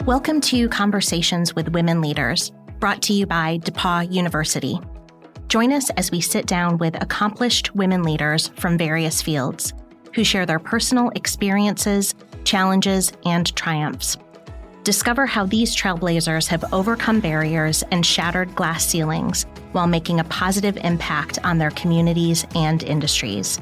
Welcome to Conversations with Women Leaders, brought to you by DePauw University. Join us as we sit down with accomplished women leaders from various fields who share their personal experiences, challenges, and triumphs. Discover how these trailblazers have overcome barriers and shattered glass ceilings while making a positive impact on their communities and industries.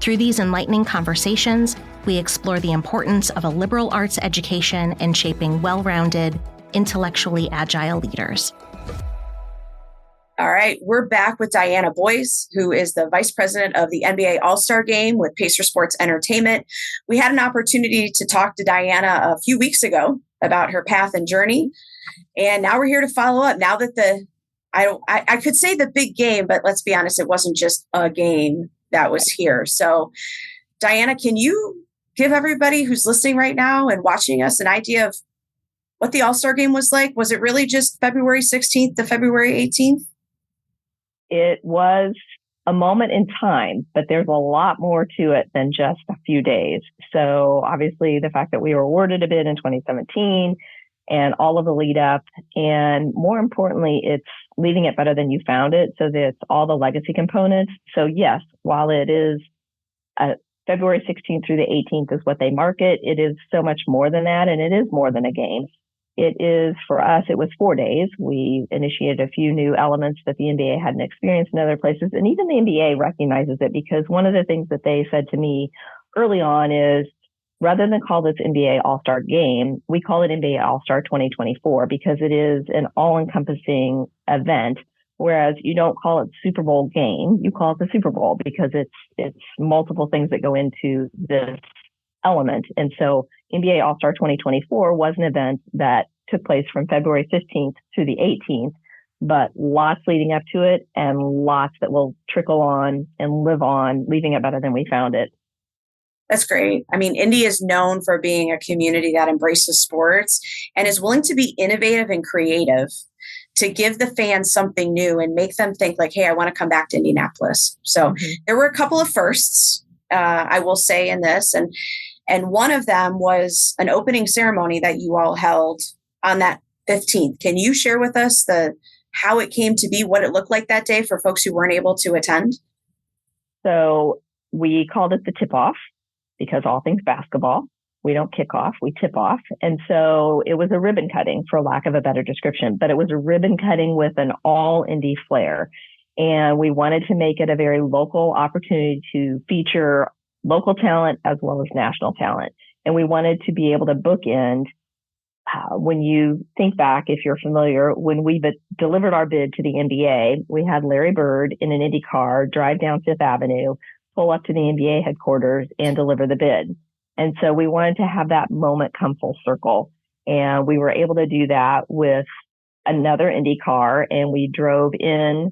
Through these enlightening conversations, we explore the importance of a liberal arts education in shaping well-rounded, intellectually agile leaders. All right, we're back with Dianna Boyce, who is the Vice President of the NBA All-Star Game with Pacer Sports Entertainment. We had an opportunity to talk to Dianna a few weeks ago about her path and journey, and now we're here to follow up. Now that I could say the big game, but let's be honest, it wasn't just a game that was here. So, Dianna, can you give everybody who's listening right now and watching us an idea of what the All-Star Game was like? Was it really just February 16th to February 18th? It was a moment in time, but there's a lot more to it than just a few days. So obviously the fact that we were awarded a bid in 2017 and all of the lead up, and more importantly, it's leaving it better than you found it. So that's all the legacy components. So yes, while it is February 16th through the 18th is what they market, it is so much more than that. And it is more than a game. It is, for us, it was 4 days. We initiated a few new elements that the NBA hadn't experienced in other places. And even the NBA recognizes it, because one of the things that they said to me early on is, rather than call this NBA All-Star Game, we call it NBA All-Star 2024, because it is an all-encompassing event. Whereas you don't call it Super Bowl game, you call it the Super Bowl, because it's multiple things that go into this element. And so NBA All-Star 2024 was an event that took place from February 15th to the 18th, but lots leading up to it and lots that will trickle on and live on, leaving it better than we found it. That's great. I mean, Indy is known for being a community that embraces sports and is willing to be innovative and creative to give the fans something new and make them think like, hey, I want to come back to Indianapolis. So there were a couple of firsts, I will say, in this. And one of them was an opening ceremony that you all held on that 15th. Can you share with us how it came to be, what it looked like that day for folks who weren't able to attend? So we called it the tip-off, because all things basketball, we don't kick off, we tip off. And so it was a ribbon cutting, for lack of a better description, but it was a ribbon cutting with an all indie flair. And we wanted to make it a very local opportunity to feature local talent as well as national talent. And we wanted to be able to bookend, when you think back, if you're familiar, when we delivered our bid to the NBA, we had Larry Bird in an Indy car drive down Fifth Avenue, pull up to the NBA headquarters and deliver the bid. And so we wanted to have that moment come full circle. And we were able to do that with another Indy car. And we drove in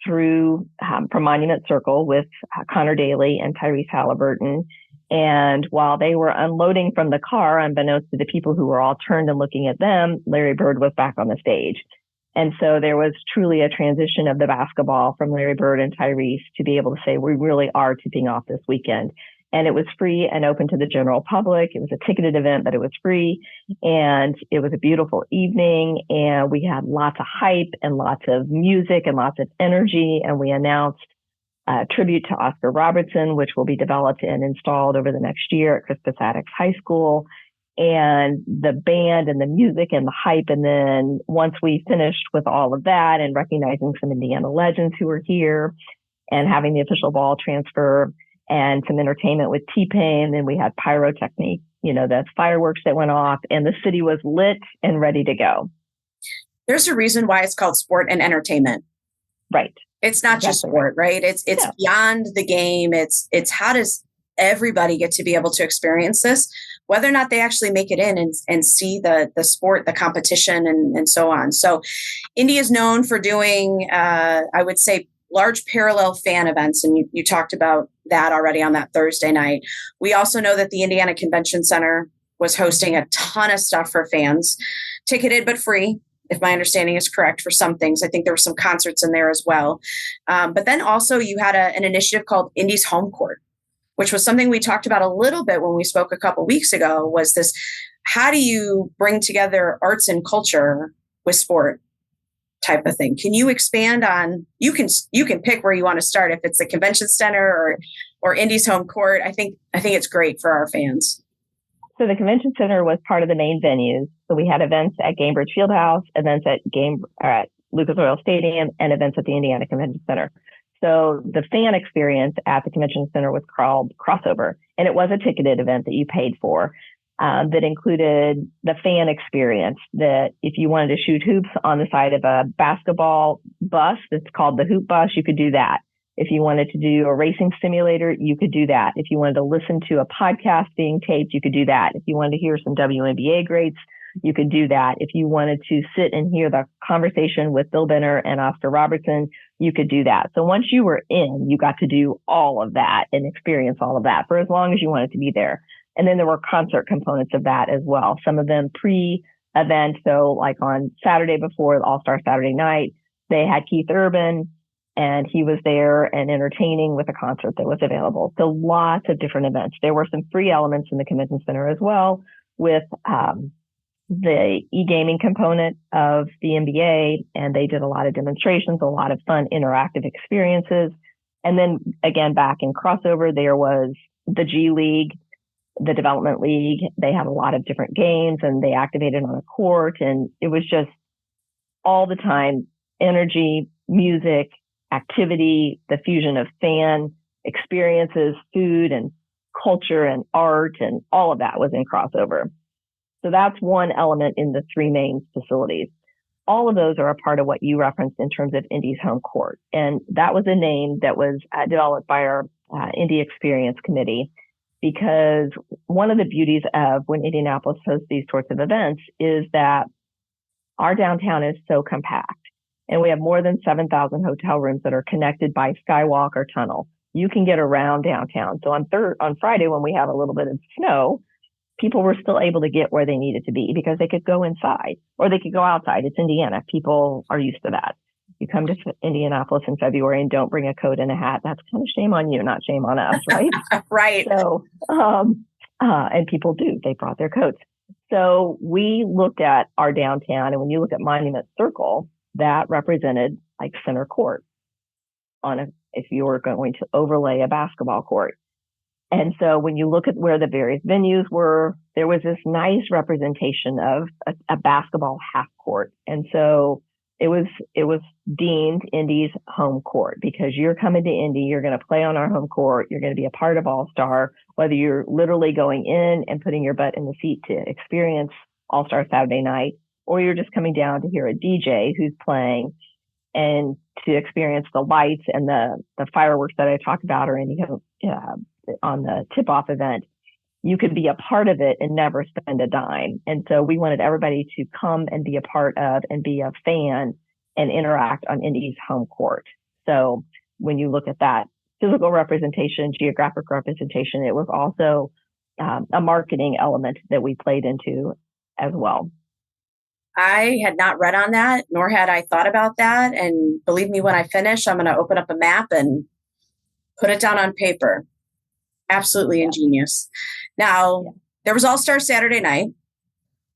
through from Monument Circle with Connor Daly and Tyrese Halliburton. And while they were unloading from the car, unbeknownst to the people who were all turned and looking at them, Larry Bird was back on the stage. And so there was truly a transition of the basketball from Larry Bird and Tyrese to be able to say, we really are tipping off this weekend. And it was free and open to the general public. It was a ticketed event, but it was free. And it was a beautiful evening. And we had lots of hype and lots of music and lots of energy. And we announced a tribute to Oscar Robertson, which will be developed and installed over the next year at Crispus Attucks High School. And the band and the music and the hype. And then once we finished with all of that and recognizing some Indiana legends who were here and having the official ball transfer and some entertainment with T-Pain, then we had pyrotechnic, the fireworks that went off, and the city was lit and ready to go. There's a reason why it's called sport and entertainment. Right. It's not just sport, right? It's beyond the game. It's how does everybody get to be able to experience this, whether or not they actually make it in and see the sport, the competition, and so on. So Indy is known for doing, I would say, large parallel fan events. And you talked about that already on that Thursday night. We also know that the Indiana Convention Center was hosting a ton of stuff for fans, ticketed but free, if my understanding is correct, for some things. I think there were some concerts in there as well. But then also you had an initiative called Indy's Home Court, which was something we talked about a little bit when we spoke a couple weeks ago, was this how do you bring together arts and culture with sport type of thing? Can you expand on, you can pick where you want to start, if it's the convention center or Indy's home court. I think it's great for our fans. So the convention center was part of the main venues. So we had events at Gainbridge Fieldhouse, events at Lucas Oil Stadium, and events at the Indiana Convention Center. So the fan experience at the convention center was called Crossover, and it was a ticketed event that you paid for. That included the fan experience, that if you wanted to shoot hoops on the side of a basketball bus that's called the hoop bus, you could do that. If you wanted to do a racing simulator, you could do that. If you wanted to listen to a podcast being taped, you could do that. If you wanted to hear some WNBA greats, you could do that. If you wanted to sit and hear the conversation with Bill Benner and Oscar Robertson, you could do that. So once you were in, you got to do all of that and experience all of that for as long as you wanted to be there. And then there were concert components of that as well. Some of them pre-event. So like on Saturday before the All-Star Saturday night, they had Keith Urban, and he was there and entertaining with a concert that was available. So lots of different events. There were some free elements in the convention center as well, with the e-gaming component of the NBA, and they did a lot of demonstrations, a lot of fun interactive experiences. And then again, back in Crossover, there was the G League, the Development League. They had a lot of different games, and they activated on a court, and it was just all the time energy, music, activity, the fusion of fan experiences, food and culture and art, and all of that was in Crossover. So that's one element in the three main facilities. All of those are a part of what you referenced in terms of Indy's home court. And that was a name that was developed by our Indy Experience Committee, because one of the beauties of when Indianapolis hosts these sorts of events is that our downtown is so compact. And we have more than 7,000 hotel rooms that are connected by skywalk or tunnel. You can get around downtown. So on Friday, when we had a little bit of snow, people were still able to get where they needed to be because they could go inside or they could go outside. It's Indiana. People are used to that. You come to Indianapolis in February and don't bring a coat and a hat. That's kind of shame on you, not shame on us, right? Right. So, and people do. They brought their coats. So we looked at our downtown, and when you look at Monument Circle, that represented like center court if you were going to overlay a basketball court. And so when you look at where the various venues were, there was this nice representation of a basketball half court. And so it was deemed Indy's home court, because you're coming to Indy, you're going to play on our home court, you're going to be a part of All-Star, whether you're literally going in and putting your butt in the seat to experience All-Star Saturday night, or you're just coming down to hear a DJ who's playing and to experience the lights and the fireworks that I talked about, or any on the tip-off event. You could be a part of it and never spend a dime. And so we wanted everybody to come and be a part of and be a fan and interact on Indy's home court. So when you look at that physical representation, geographic representation, it was also a marketing element that we played into as well. I had not read on that, nor had I thought about that. And believe me, when I finish, I'm going to open up a map and put it down on paper. Absolutely ingenious. Now, there was All-Star Saturday night,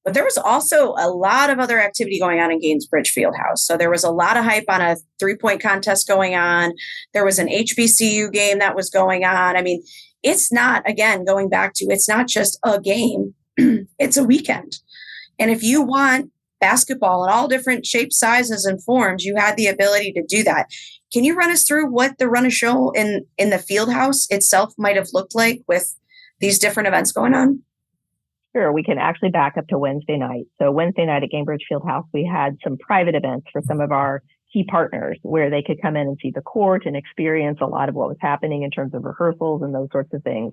but there was also a lot of other activity going on in Gainbridge Fieldhouse. So there was a lot of hype on a 3-point contest going on. There was an HBCU game that was going on. I mean, it's not, again, going back to, it's not just a game, it's a weekend. And if you want basketball in all different shapes, sizes, and forms, you had the ability to do that. Can you run us through what the run of show in the Fieldhouse itself might have looked like with these different events going on? Sure. We can actually back up to Wednesday night. So Wednesday night at Gainbridge Fieldhouse, we had some private events for some of our key partners where they could come in and see the court and experience a lot of what was happening in terms of rehearsals and those sorts of things.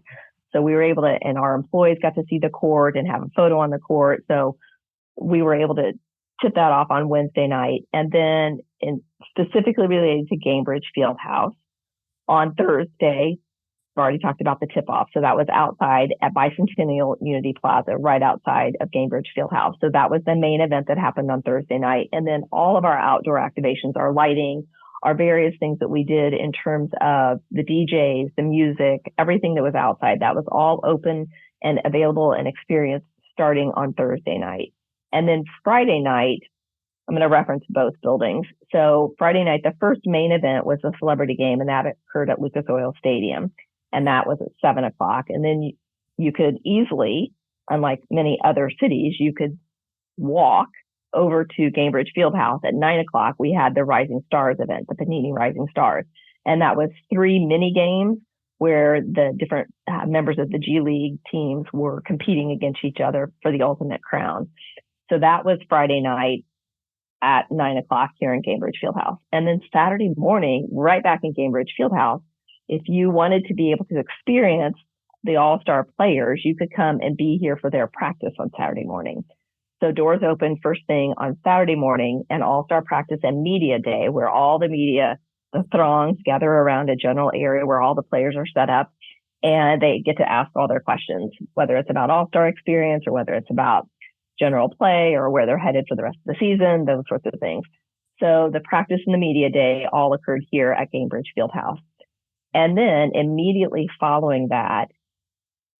So we were able to, and our employees got to see the court and have a photo on the court. So we were able to tip that off on Wednesday night. And then specifically related to Gainbridge Fieldhouse, on Thursday, I've already talked about the tip-off. So that was outside at Bicentennial Unity Plaza, right outside of Gainbridge Fieldhouse. So that was the main event that happened on Thursday night. And then all of our outdoor activations, our lighting, our various things that we did in terms of the DJs, the music, everything that was outside, that was all open and available and experienced starting on Thursday night. And then Friday night, I'm going to reference both buildings. So Friday night, the first main event was a celebrity game, and that occurred at Lucas Oil Stadium. And that was at 7:00. And then you could easily, unlike many other cities, you could walk over to Gainbridge Fieldhouse at 9:00. We had the Rising Stars event, the Panini Rising Stars. And that was 3 mini games where the different members of the G League teams were competing against each other for the ultimate crown. So that was Friday night at 9:00 here in Gainbridge Fieldhouse. And then Saturday morning, right back in Gainbridge Fieldhouse, if you wanted to be able to experience the all-star players, you could come and be here for their practice on Saturday morning. So doors open first thing on Saturday morning, and all-star practice and media day, where all the media, the throngs gather around a general area where all the players are set up, and they get to ask all their questions, whether it's about all-star experience or whether it's about general play or where they're headed for the rest of the season, those sorts of things. So the practice and the media day all occurred here at Gainbridge Fieldhouse. And then immediately following that,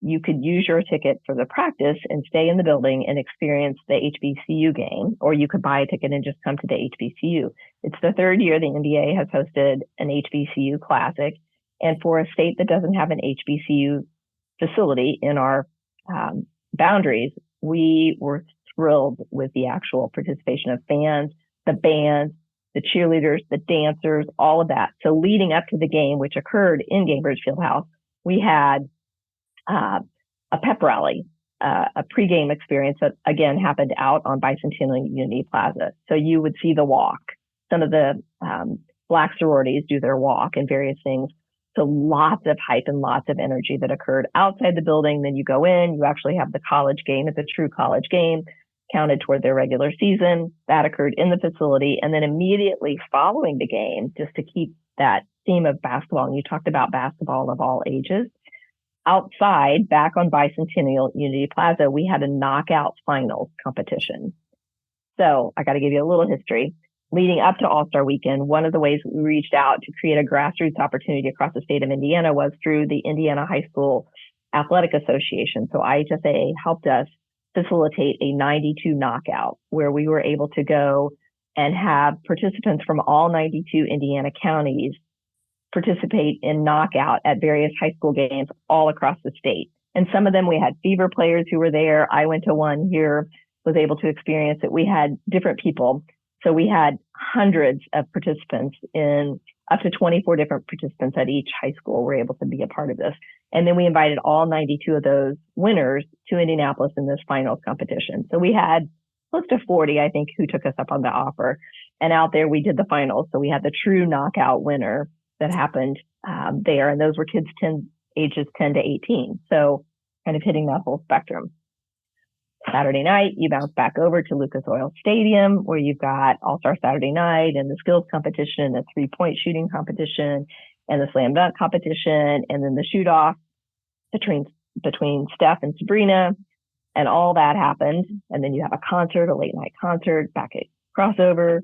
you could use your ticket for the practice and stay in the building and experience the HBCU game, or you could buy a ticket and just come to the HBCU. It's the 3rd year the NBA has hosted an HBCU Classic. And for a state that doesn't have an HBCU facility in our boundaries, we were thrilled with the actual participation of fans, the bands, the cheerleaders, the dancers, all of that. So leading up to the game, which occurred in Gainbridge Fieldhouse, we had a pep rally, a pregame experience that again happened out on Bicentennial Unity Plaza. So you would see the walk. Some of the Black sororities do their walk and various things. So lots of hype and lots of energy that occurred outside the building. Then you go in, you actually have the college game. It's a true college game counted toward their regular season. That occurred in the facility. And then immediately following the game, just to keep that theme of basketball, and you talked about basketball of all ages, outside, back on Bicentennial Unity Plaza, we had a knockout finals competition. So I got to give you a little history. Leading up to All-Star Weekend, one of the ways we reached out to create a grassroots opportunity across the state of Indiana was through the Indiana High School Athletic Association. So IHSA helped us facilitate a 92 knockout where we were able to go and have participants from all 92 Indiana counties participate in knockout at various high school games all across the state. And some of them, we had Fever players who were there. I went to one here, was able to experience it. We had different people. So we had hundreds of participants in up to 24 different participants at each high school were able to be a part of this. And then we invited all 92 of those winners to Indianapolis in this finals competition. So we had close to 40, I think, who took us up on the offer. And out there, we did the finals. So we had the true knockout winner that happened there. And those were kids ages 10 to 18. So kind of hitting that whole spectrum. Saturday night, you bounce back over to Lucas Oil Stadium, where you've got All-Star Saturday night and the skills competition, the 3-point shooting competition, and the slam dunk competition, and then the shoot-off between Steph and Sabrina, and all that happened. And then you have a concert, a late-night concert, back at Crossover.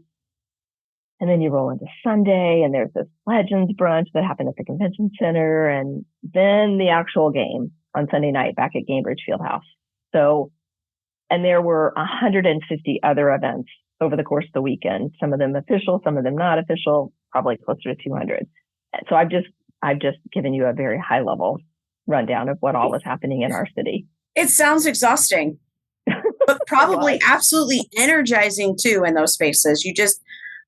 And then you roll into Sunday, and there's this Legends brunch that happened at the Convention Center, and then the actual game on Sunday night back at Gainbridge Fieldhouse. So, and there were 150 other events over the course of the weekend, some of them official, some of them not official, probably closer to 200. So I've just given you a very high level rundown of what all was happening in our city. It sounds exhausting, but probably absolutely energizing too in those spaces. You just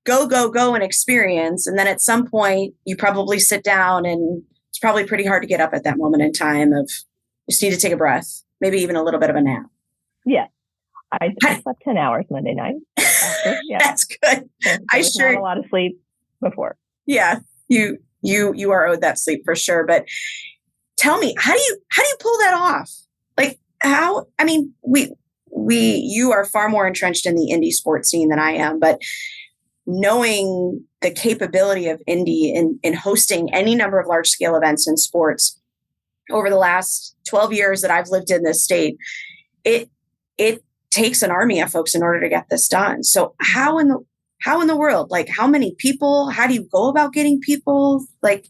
go and experience. And then at some point you probably sit down, and it's probably pretty hard to get up at that moment in time of you just need to take a breath, maybe even a little bit of a nap. Yeah. I slept 10 hours Monday night. Yeah. That's good. So I sure had a lot of sleep before. Yeah, you are owed that sleep for sure. But tell me, how do you pull that off? Like how? I mean, you are far more entrenched in the indie sports scene than I am, but knowing the capability of indie in hosting any number of large scale events in sports over the last 12 years that I've lived in this state, it takes an army of folks in order to get this done. So how in the world, like how many people, how do you go about getting people? Like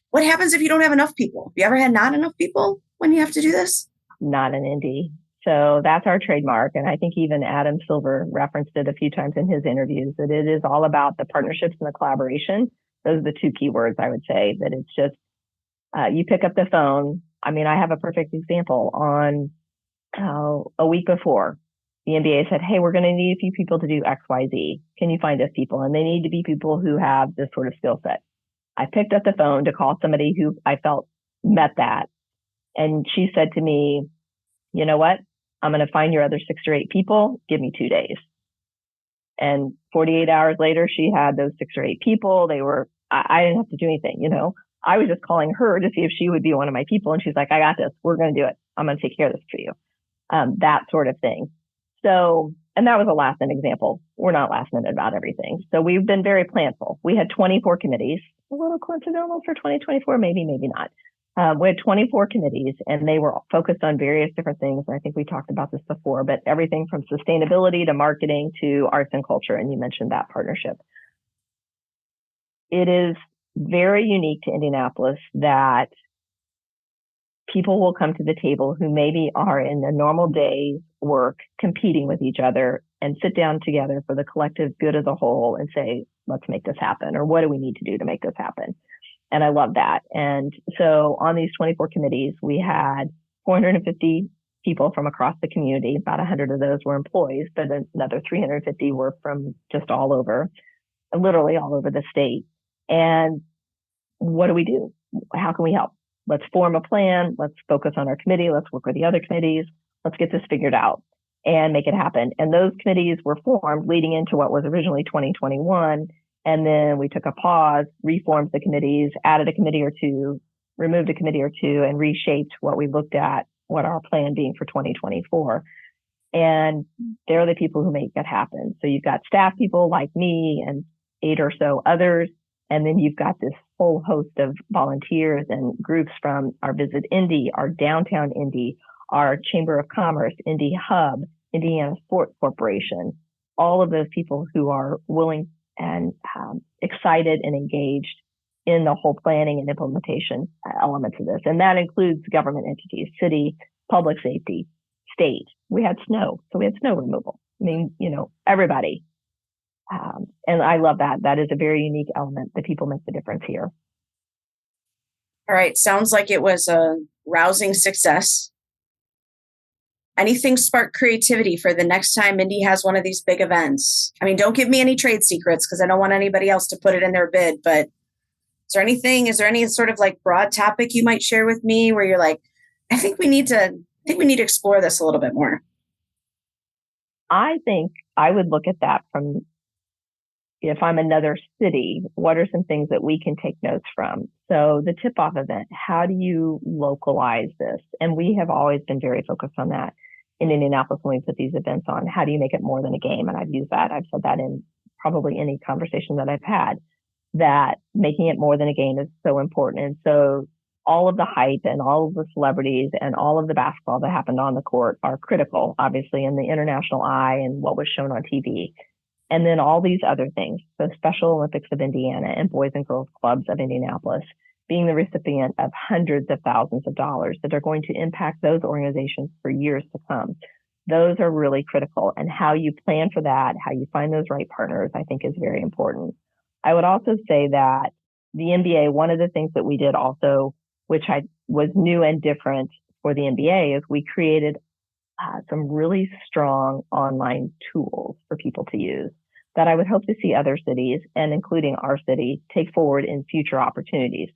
what happens if you don't have enough people? Have you ever had not enough people when you have to do this? Not an indie. So that's our trademark. And I think even Adam Silver referenced it a few times in his interviews, that it is all about the partnerships and the collaboration. Those are the two key words I would say, that it's just, you pick up the phone. I mean, I have a perfect example. On a week before, the NBA said, hey, we're going to need a few people to do X, Y, Z. Can you find us people? And they need to be people who have this sort of skill set. I picked up the phone to call somebody who I felt met that. And she said to me, you know what? I'm going to find your other 6 or 8 people. Give me 2 days. And 48 hours later, she had those 6 or 8 people. I didn't have to do anything, I was just calling her to see if she would be one of my people. And she's like, I got this. We're going to do it. I'm going to take care of this for you. That sort of thing. So, and that was a last minute example. We're not last minute about everything. So we've been very planful. We had 24 committees, a little coincidental for 2024, maybe not. We had 24 committees, and they were focused on various different things. And I think we talked about this before, but everything from sustainability to marketing to arts and culture. And you mentioned that partnership. It is very unique to Indianapolis that people will come to the table who maybe are in a normal day's work competing with each other and sit down together for the collective good of the whole and say, let's make this happen, or what do we need to do to make this happen? And I love that. And so on these 24 committees, we had 450 people from across the community. About 100 of those were employees, but another 350 were from just all over, literally all over the state. And what do? How can we help? Let's form a plan. Let's focus on our committee. Let's work with the other committees. Let's get this figured out and make it happen. And those committees were formed leading into what was originally 2021. And then we took a pause, reformed the committees, added a committee or two, removed a committee or two, and reshaped what we looked at, what our plan being for 2024. And they're the people who make it happen. So you've got staff people like me and 8 or so others. And then you've got this whole host of volunteers and groups from our Visit Indy, our Downtown Indy, our Chamber of Commerce, Indy Hub, Indiana Sports Corporation, all of those people who are willing and excited and engaged in the whole planning and implementation elements of this. And that includes government entities, city, public safety, state. We had snow, so we had snow removal. I mean, everybody. And I love that. That is a very unique element that people make the difference here. All right. Sounds like it was a rousing success. Anything spark creativity for the next time Indy has one of these big events? I mean, don't give me any trade secrets because I don't want anybody else to put it in their bid, but is there any sort of like broad topic you might share with me where you're like, I think we need to explore this a little bit more? I think I would look at that from, if I'm another city, what are some things that we can take notes from? So the tip-off event, how do you localize this? And we have always been very focused on that in Indianapolis when we put these events on. How do you make it more than a game? And I've used that. I've said that in probably any conversation that I've had, that making it more than a game is so important. And so all of the hype and all of the celebrities and all of the basketball that happened on the court are critical, obviously, in the international eye and what was shown on TV. And then all these other things, the Special Olympics of Indiana and Boys and Girls Clubs of Indianapolis, being the recipient of hundreds of thousands of dollars that are going to impact those organizations for years to come. Those are really critical. And how you plan for that, how you find those right partners, I think is very important. I would also say that the NBA, one of the things that we did also, which was new and different for the NBA, is we created some really strong online tools for people to use that I would hope to see other cities, and including our city, take forward in future opportunities.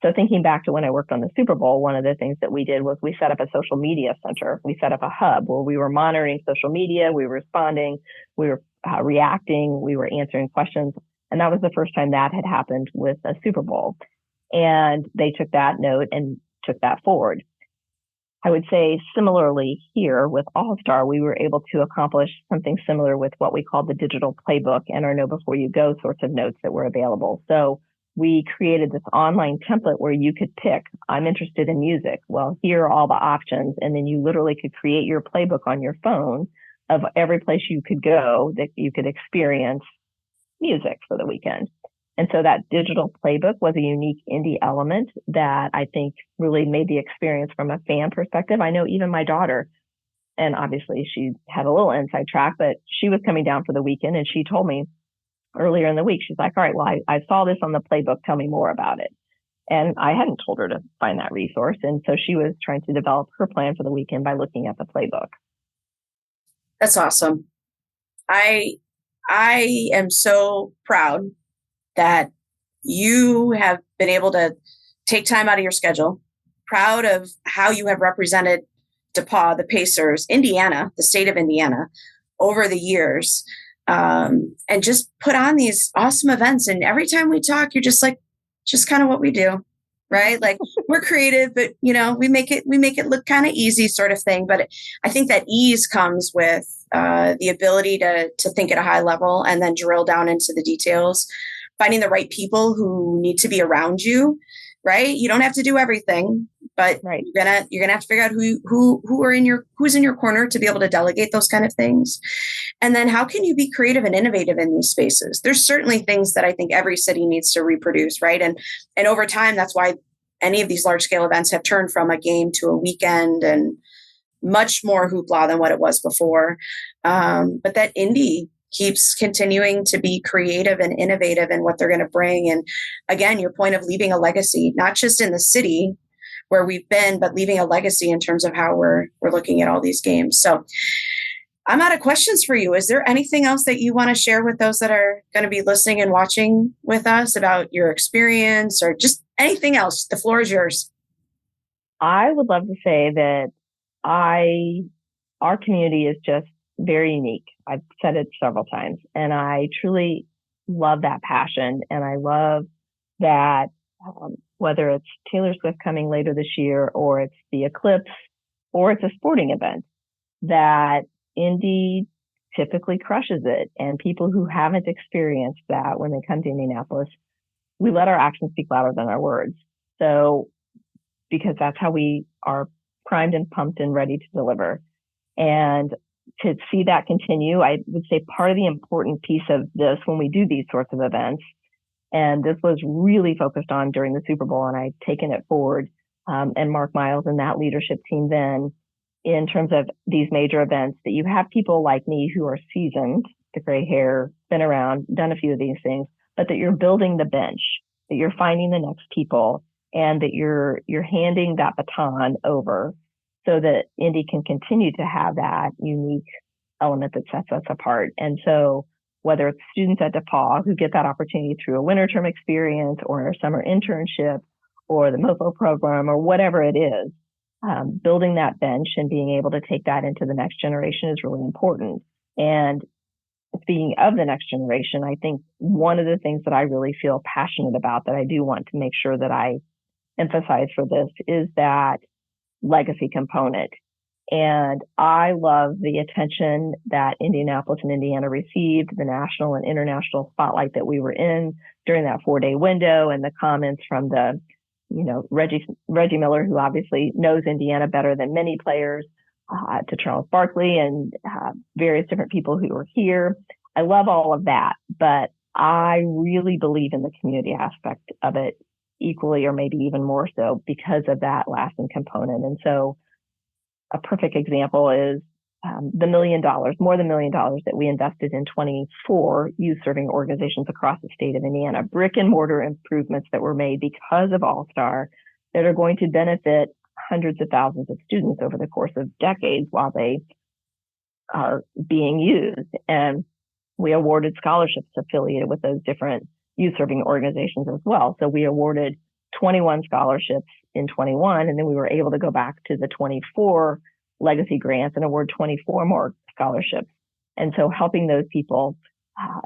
So thinking back to when I worked on the Super Bowl, one of the things that we did was we set up a social media center. We set up a hub where we were monitoring social media, we were responding, we were reacting, we were answering questions. And that was the first time that had happened with a Super Bowl. And they took that note and took that forward. I would say similarly here with All-Star, we were able to accomplish something similar with what we call the digital playbook and our Know Before You Go sorts of notes that were available. So we created this online template where you could pick, I'm interested in music. Well, here are all the options. And then you literally could create your playbook on your phone of every place you could go that you could experience music for the weekend. And so that digital playbook was a unique indie element that I think really made the experience from a fan perspective. I know even my daughter, and obviously she had a little inside track, but she was coming down for the weekend, and she told me earlier in the week, she's like, all right, well, I saw this on the playbook. Tell me more about it. And I hadn't told her to find that resource. And so she was trying to develop her plan for the weekend by looking at the playbook. That's awesome. I am so proud that you have been able to take time out of your schedule. Proud of how you have represented DePauw, the Pacers, Indiana, the state of Indiana, over the years, and just put on these awesome events. And every time we talk, you're just like, just kind of what we do, right? Like, we're creative, but we make it look kind of easy, sort of thing. But I think that ease comes with the ability to think at a high level and then drill down into the details, finding the right people who need to be around you, right? You don't have to do everything, but right. you're gonna have to figure out who's in your corner to be able to delegate those kind of things. And then how can you be creative and innovative in these spaces? There's certainly things that I think every city needs to reproduce, right? And over time, that's why any of these large scale events have turned from a game to a weekend and much more hoopla than what it was before. But that Indy keeps continuing to be creative and innovative in what they're going to bring. And again, your point of leaving a legacy, not just in the city where we've been, but leaving a legacy in terms of how we're looking at all these games. So I'm out of questions for you. Is there anything else that you want to share with those that are going to be listening and watching with us about your experience or just anything else? The floor is yours. I would love to say that our community is just very unique. I've said it several times, and I truly love that passion. And I love that whether it's Taylor Swift coming later this year, or it's the eclipse, or it's a sporting event, that Indy typically crushes it. And people who haven't experienced that when they come to Indianapolis, we let our actions speak louder than our words. So, because that's how we are primed and pumped and ready to deliver. And to see that continue, I would say part of the important piece of this when we do these sorts of events, and this was really focused on during the Super Bowl, and I've taken it forward, and Mark Miles and that leadership team then, in terms of these major events, that you have people like me who are seasoned, the gray hair, been around, done a few of these things, but that you're building the bench, that you're finding the next people, and that you're handing that baton over so that Indy can continue to have that unique element that sets us apart. And so whether it's students at DePauw who get that opportunity through a winter term experience or a summer internship or the MOFO program or whatever it is, building that bench and being able to take that into the next generation is really important. And speaking of the next generation, I think one of the things that I really feel passionate about that I do want to make sure that I emphasize for this is that legacy component. And I love the attention that Indianapolis and Indiana received, the national and international spotlight that we were in during that 4-day window, and the comments from the, Reggie Miller, who obviously knows Indiana better than many players, to Charles Barkley and various different people who were here. I love all of that, but I really believe in the community aspect of it equally, or maybe even more so, because of that lasting component. And so a perfect example is the more than $1 million that we invested in 24 youth serving organizations across the state of Indiana, brick and mortar improvements that were made because of All-Star that are going to benefit hundreds of thousands of students over the course of decades while they are being used. And we awarded scholarships affiliated with those different youth serving organizations as well. So we awarded 21 scholarships in 21, and then we were able to go back to the 24 legacy grants and award 24 more scholarships. And so helping those people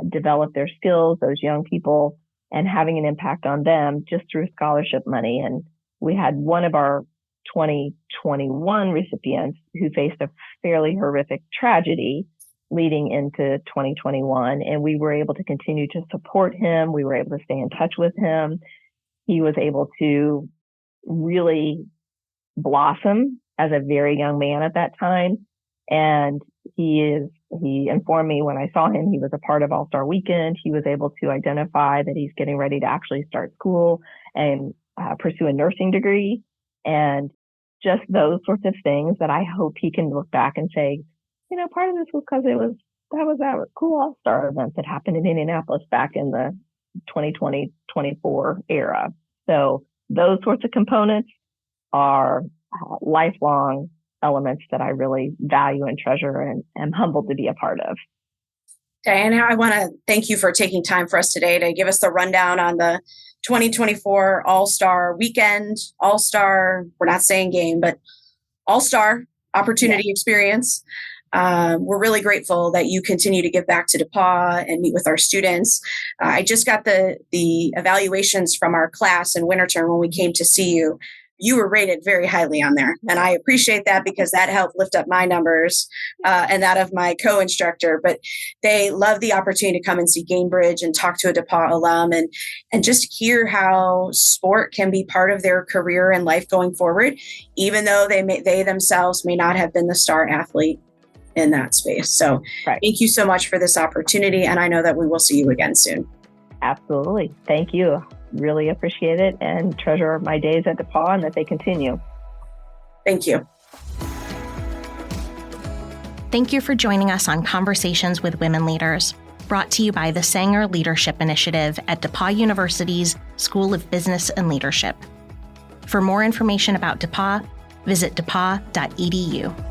develop their skills, those young people, and having an impact on them just through scholarship money. And we had one of our 2021 recipients who faced a fairly horrific tragedy leading into 2021. And we were able to continue to support him. We were able to stay in touch with him. He was able to really blossom as a very young man at that time. And he informed me when I saw him, he was a part of All-Star Weekend. He was able to identify that he's getting ready to actually start school and pursue a nursing degree. And just those sorts of things that I hope he can look back and say, part of this was because that was our cool All-Star event that happened in Indianapolis back in the 2020-24 era. So those sorts of components are lifelong elements that I really value and treasure and am humbled to be a part of. Dianna, I want to thank you for taking time for us today to give us the rundown on the 2024 All-Star Weekend, All-Star, we're not saying game, but All-Star opportunity experience. We're really grateful that you continue to give back to DePauw and meet with our students. I just got the evaluations from our class in winter term when we came to see you. You were rated very highly on there. And I appreciate that because that helped lift up my numbers and that of my co-instructor. But they love the opportunity to come and see Gainbridge and talk to a DePauw alum and just hear how sport can be part of their career and life going forward, even though they themselves may not have been the star athlete in that space. So Thank you so much for this opportunity. And I know that we will see you again soon. Absolutely. Thank you. Really appreciate it and treasure my days at DePauw and that they continue. Thank you. Thank you for joining us on Conversations with Women Leaders, brought to you by the Sanger Leadership Initiative at DePauw University's School of Business and Leadership. For more information about DePauw, visit depauw.edu.